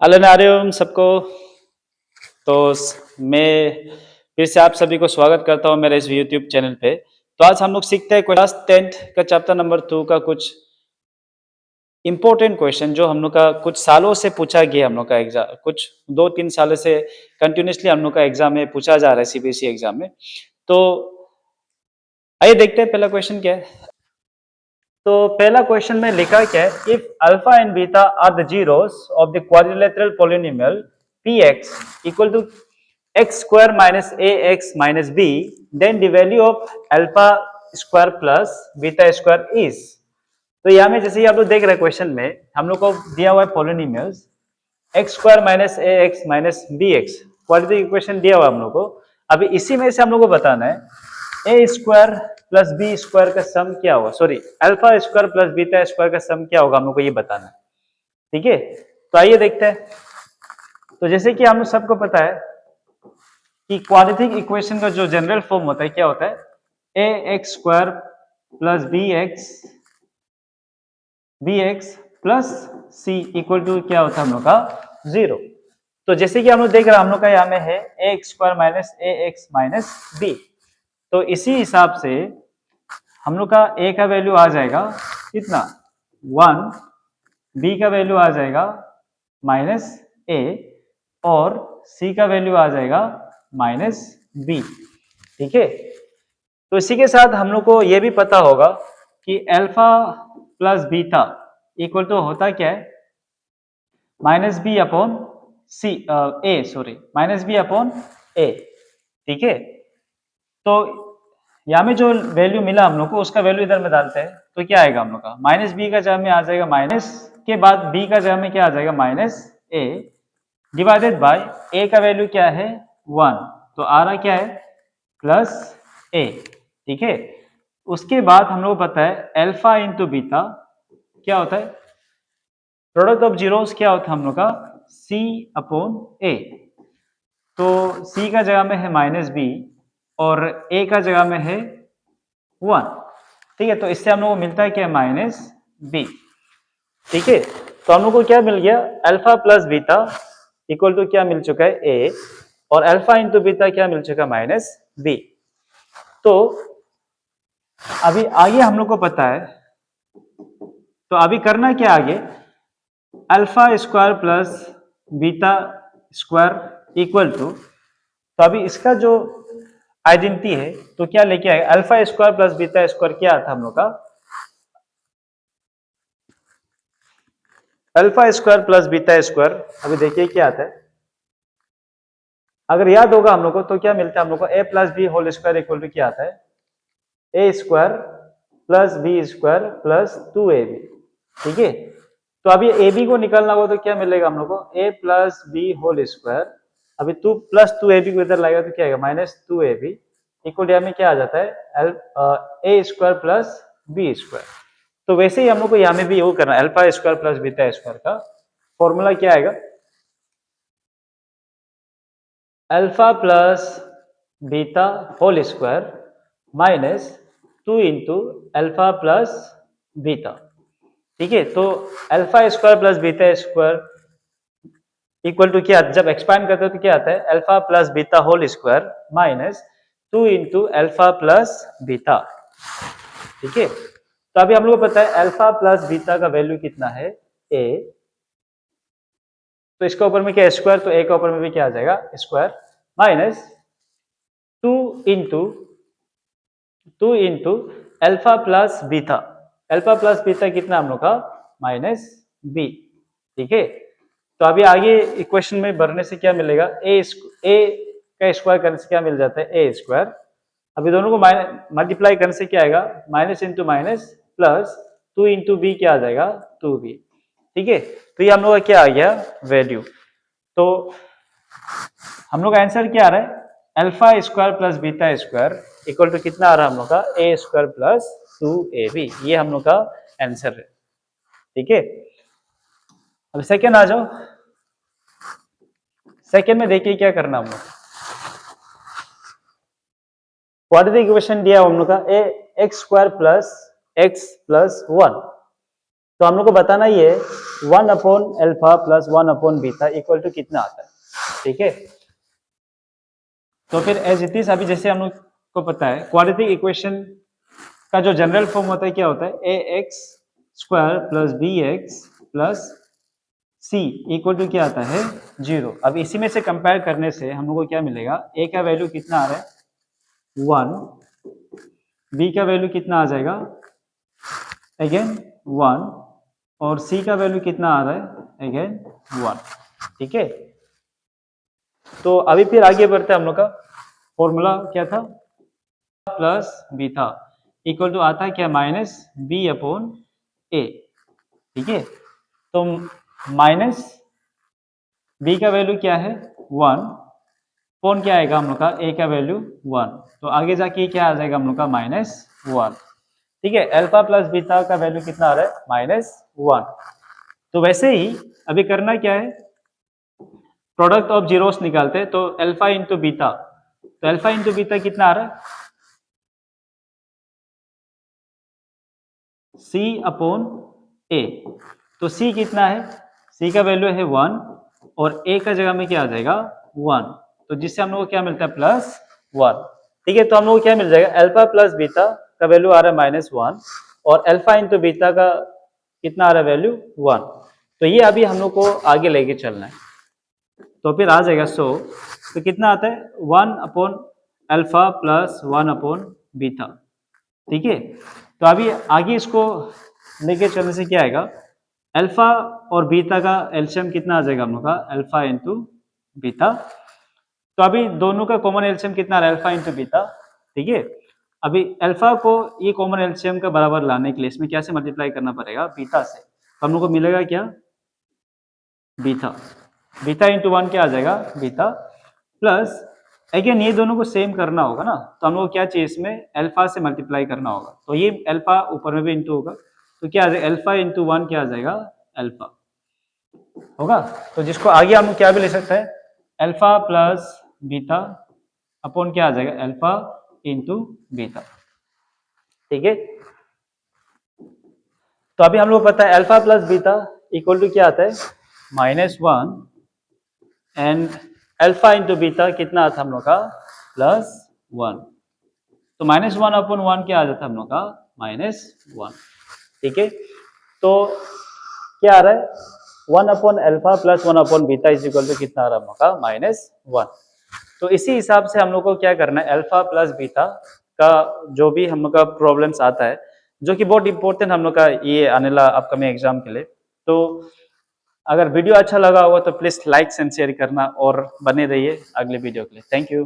अलनारियम सबको। मैं फिर से आप सभी को स्वागत करता हूं मेरे इस यूट्यूब चैनल पे। तो आज हम लोग सीखते हैं क्लास 10th का चैप्टर नंबर 2 का कुछ इंपॉर्टेंट क्वेश्चन जो हम लोग का कुछ सालों से पूछा गया। हम लोग का एग्जाम कुछ 2-3 सालों से कंटिन्यूसली हम लोग का एग्जाम में पूछा जा रहा है, सीबीएसई एग्जाम में। तो आइए देखते हैं पहला क्वेश्चन क्या है। तो पहला क्वेश्चन में लिखा क्या है, if alpha and beta are the zeros of the quadrilateral polynomial px equal to x square minus ax minus b, then the value of alpha square plus beta square is. तो यहाँ में जैसे ही आप लोग देख रहे हैं क्वेश्चन में हम लोग को दिया हुआ है polynomials x square minus ax minus bx, quadratic equation दिया हुआ है हम लोग को। अभी इसी में से हम लोग को बताना है a square plus B square का सम क्या होगा, sorry alpha square plus beta square का सम क्या होगा, हम लोग को ये बताना है। ठीक है, तो आइए देखते हैं। तो जैसे कि हम लोग सबको पता है कि क्वाड्रेटिक इक्वेशन का जो जनरल फॉर्म होता है क्या होता है, A x square plus B x plus C equal to क्या होता है हम लोग का 0। तो जैसे कि हम लोग देख रहे हैं हम लोग का यहाँ में है A x square minus A x minus B. तो इसी हिसाब से हम लोग का ए का वैल्यू आ जाएगा कितना 1, बी का वैल्यू आ जाएगा माइनस ए और सी का वैल्यू आ जाएगा माइनस बी। ठीक है, तो इसी के साथ हम लोग को यह भी पता होगा कि alpha plus beta equal to होता क्या है, minus B upon C A, sorry minus B upon A. ठीक है, तो यहाँ में जो वैल्यू मिला हम लोग को उसका वैल्यू इधर में डालते हैं तो क्या आएगा हम लोग का, माइनस बी का जगह में आ जाएगा माइनस के बाद बी का जगह में क्या आ जाएगा माइनस ए डिवाइडेड बाय ए का वैल्यू क्या है 1, तो आ रहा क्या है प्लस ए। ठीक है, उसके बाद हम लोग को पता है अल्फा इंटू बीटा क्या होता है, प्रोडक्ट ऑफ जीरोस क्या होता है हम लोग का सी अपॉन ए। तो सी का जगह में है माइनस बी और ए का जगह में है 1। ठीक है, तो इससे हम लोग को मिलता है क्या माइनस बी। ठीक है, तो हम लोग को क्या मिल गया alpha plus beta equal to क्या मिल चुका है ए और अल्फा इंटू बीटा क्या मिल चुका है माइनस बी। तो अभी आगे हम लोग को पता है, तो अभी करना क्या आगे, alpha square plus beta square equal to, तो अभी इसका जो आइडेंटिटी है तो क्या लेके आए alpha square plus beta square क्या था हम लोग का, alpha square plus beta square. अभी देखिए क्या आता है, अगर याद होगा हम लोग को तो क्या मिलता है हम लोग को A plus B whole square equal to क्या आता है A square plus B square plus 2ab। ठीक है, तो अभी ए बी को निकालना होगा तो क्या मिलेगा हम लोग को A plus B whole square, अभी 2 प्लस 2ab को इधर लाएगा तो क्या आएगा माइनस 2ab इक्वल में क्या आ जाता है A square plus B square. तो वैसे ही हम लोग को यहाँ में भी वो करना है, alpha square plus beta square का फॉर्मूला क्या आएगा, alpha plus beta whole square minus 2 into alpha plus beta. ठीक है, तो alpha square plus beta square equal to क्या, जब एक्सपांड करते हो तो क्या आता है alpha plus beta whole square minus 2 into alpha plus beta. ठीक है, तो अभी हम लोग को पता है अल्फा प्लस बीटा का वैल्यू कितना है ए, तो इसके ऊपर में क्या स्क्वायर, तो ए के ऊपर में भी क्या आ जाएगा square minus 2 into alpha plus beta, alpha plus beta कितना हम लोग का माइनस बी। ठीक है, तो अभी आगे इक्वेशन में भरने से क्या मिलेगा, ए का स्क्वायर करने से क्या मिल जाता है ए स्क्वायर, अभी दोनों को मल्टीप्लाई करने से क्या आएगा minus into minus plus 2 into B क्या आ जाएगा 2b। ठीक है, तो ये हम लोग का क्या आ गया वैल्यू। तो हम लोग का आंसर क्या आ रहा है alpha square plus beta square equal to कितना आ रहा है हम लोग का ए स्क्वायर प्लस 2ab, ये हम लोग का आंसर है। ठीक है, अब सेकेंड आ जाओ। सेकेंड में देखिए क्या करना हम लोग, क्वाड्रेटिक इक्वेशन दिया हम लोग का A x square plus x plus 1। तो हम लोग को बताना ही है 1 upon alpha plus 1 upon beta equal to कितना आता है, ठीक है। तो फिर एज इट इज, अभी जैसे हम लोग को पता है क्वाड्रेटिक इक्वेशन का जो जनरल फॉर्म होता है क्या होता है, A x square plus B x plus C equal to क्या आता है, 0। अब इसी में से कंपेयर करने से हम लोग को क्या मिलेगा, ए का वैल्यू कितना आ रहा है 1, बी का वैल्यू कितना आ जाएगा अगेन 1, और सी का वैल्यू कितना आ रहा है अगेन 1, ठीक है। तो अभी फिर आगे बढ़ते हैं, हम लोग का फॉर्मूला क्या था, प्लस बी था इक्वल टू आता है क्या, माइनस बी अपॉन ए, ठीक है। तो माइनस बी का वैल्यू क्या है 1, कौन क्या आएगा हम लोग का, ए का वैल्यू 1, तो आगे जाके क्या आ जाएगा हम लोग का -1, ठीक है। अल्फा प्लस बीटा का वैल्यू कितना आ रहा है -1। तो वैसे ही अभी करना क्या है, प्रोडक्ट ऑफ जीरोस निकालते हैं। तो अल्फा इंटू बीटा, तो अल्फा इंटू बीटा कितना आ रहा है, सी अपॉन ए। तो सी कितना है, सी का वैल्यू है 1 और ए का जगह में क्या आ जाएगा 1, तो जिससे हम लोग को क्या मिलता है +1, ठीक है। तो हम लोग को क्या मिल जाएगा, अल्फा प्लस बीटा का वैल्यू आ रहा है -1 और अल्फा इंटू बीटा का कितना आ रहा है वैल्यू 1। तो ये अभी हम लोग को आगे लेके चलना है, तो फिर आ जाएगा तो कितना आता है 1 upon alpha plus 1 upon beta, ठीक है। तो अभी आगे इसको लेके चलने से क्या आएगा, अल्फा और बीटा का एलसीएम कितना आ जाएगा हम लोग का, अल्फा इंटू बीटा। तो अभी दोनों का कॉमन एलसीएम कितना आ रहा है, अल्फा इंटू बीटा, ठीक है। अभी अल्फा को ये कॉमन एलसीएम का बराबर लाने के लिए इसमें क्या से मल्टीप्लाई करना पड़ेगा, बीटा से। तो हम लोग को मिलेगा क्या, बीटा, बीटा इंटू 1 क्या आ जाएगा बीटा, प्लस अगेन ये दोनों को सेम करना होगा ना, तो हम लोग को क्या चाहिए, इसमें अल्फा से मल्टीप्लाई करना होगा। तो ये अल्फा ऊपर में भी इंटू होगा, तो क्या आ जाएगा अल्फा इंटू 1 क्या आ जाएगा अल्फा होगा। तो जिसको आगे हम लोग क्या भी ले सकते हैं, अल्फा प्लस बीटा अपॉन क्या आ जाएगा अल्फा इंटू बीटा, ठीक है। तो अभी हम लोग पता है alpha plus beta equal to क्या आता है -1 एंड अल्फा इंटू बीटा कितना आता है हम लोग का +1। तो -1 अपॉन 1 क्या आ जाता है हम लोग का -1, ठीक है। तो क्या आ रहा है 1 upon alpha plus 1 upon beta is equal to कितना आ रहा है हम लोग का -1। तो इसी हिसाब से हम लोग को क्या करना है, अल्फा प्लस बीटा का जो भी हम लोग का प्रॉब्लम्स आता है, जो कि बहुत इंपॉर्टेंट हम लोग का ये आने वाला अपकमिंग एग्जाम के लिए। तो अगर वीडियो अच्छा लगा होगा तो प्लीज लाइक एंड शेयर करना और बने रहिए अगले वीडियो के लिए। Thank you.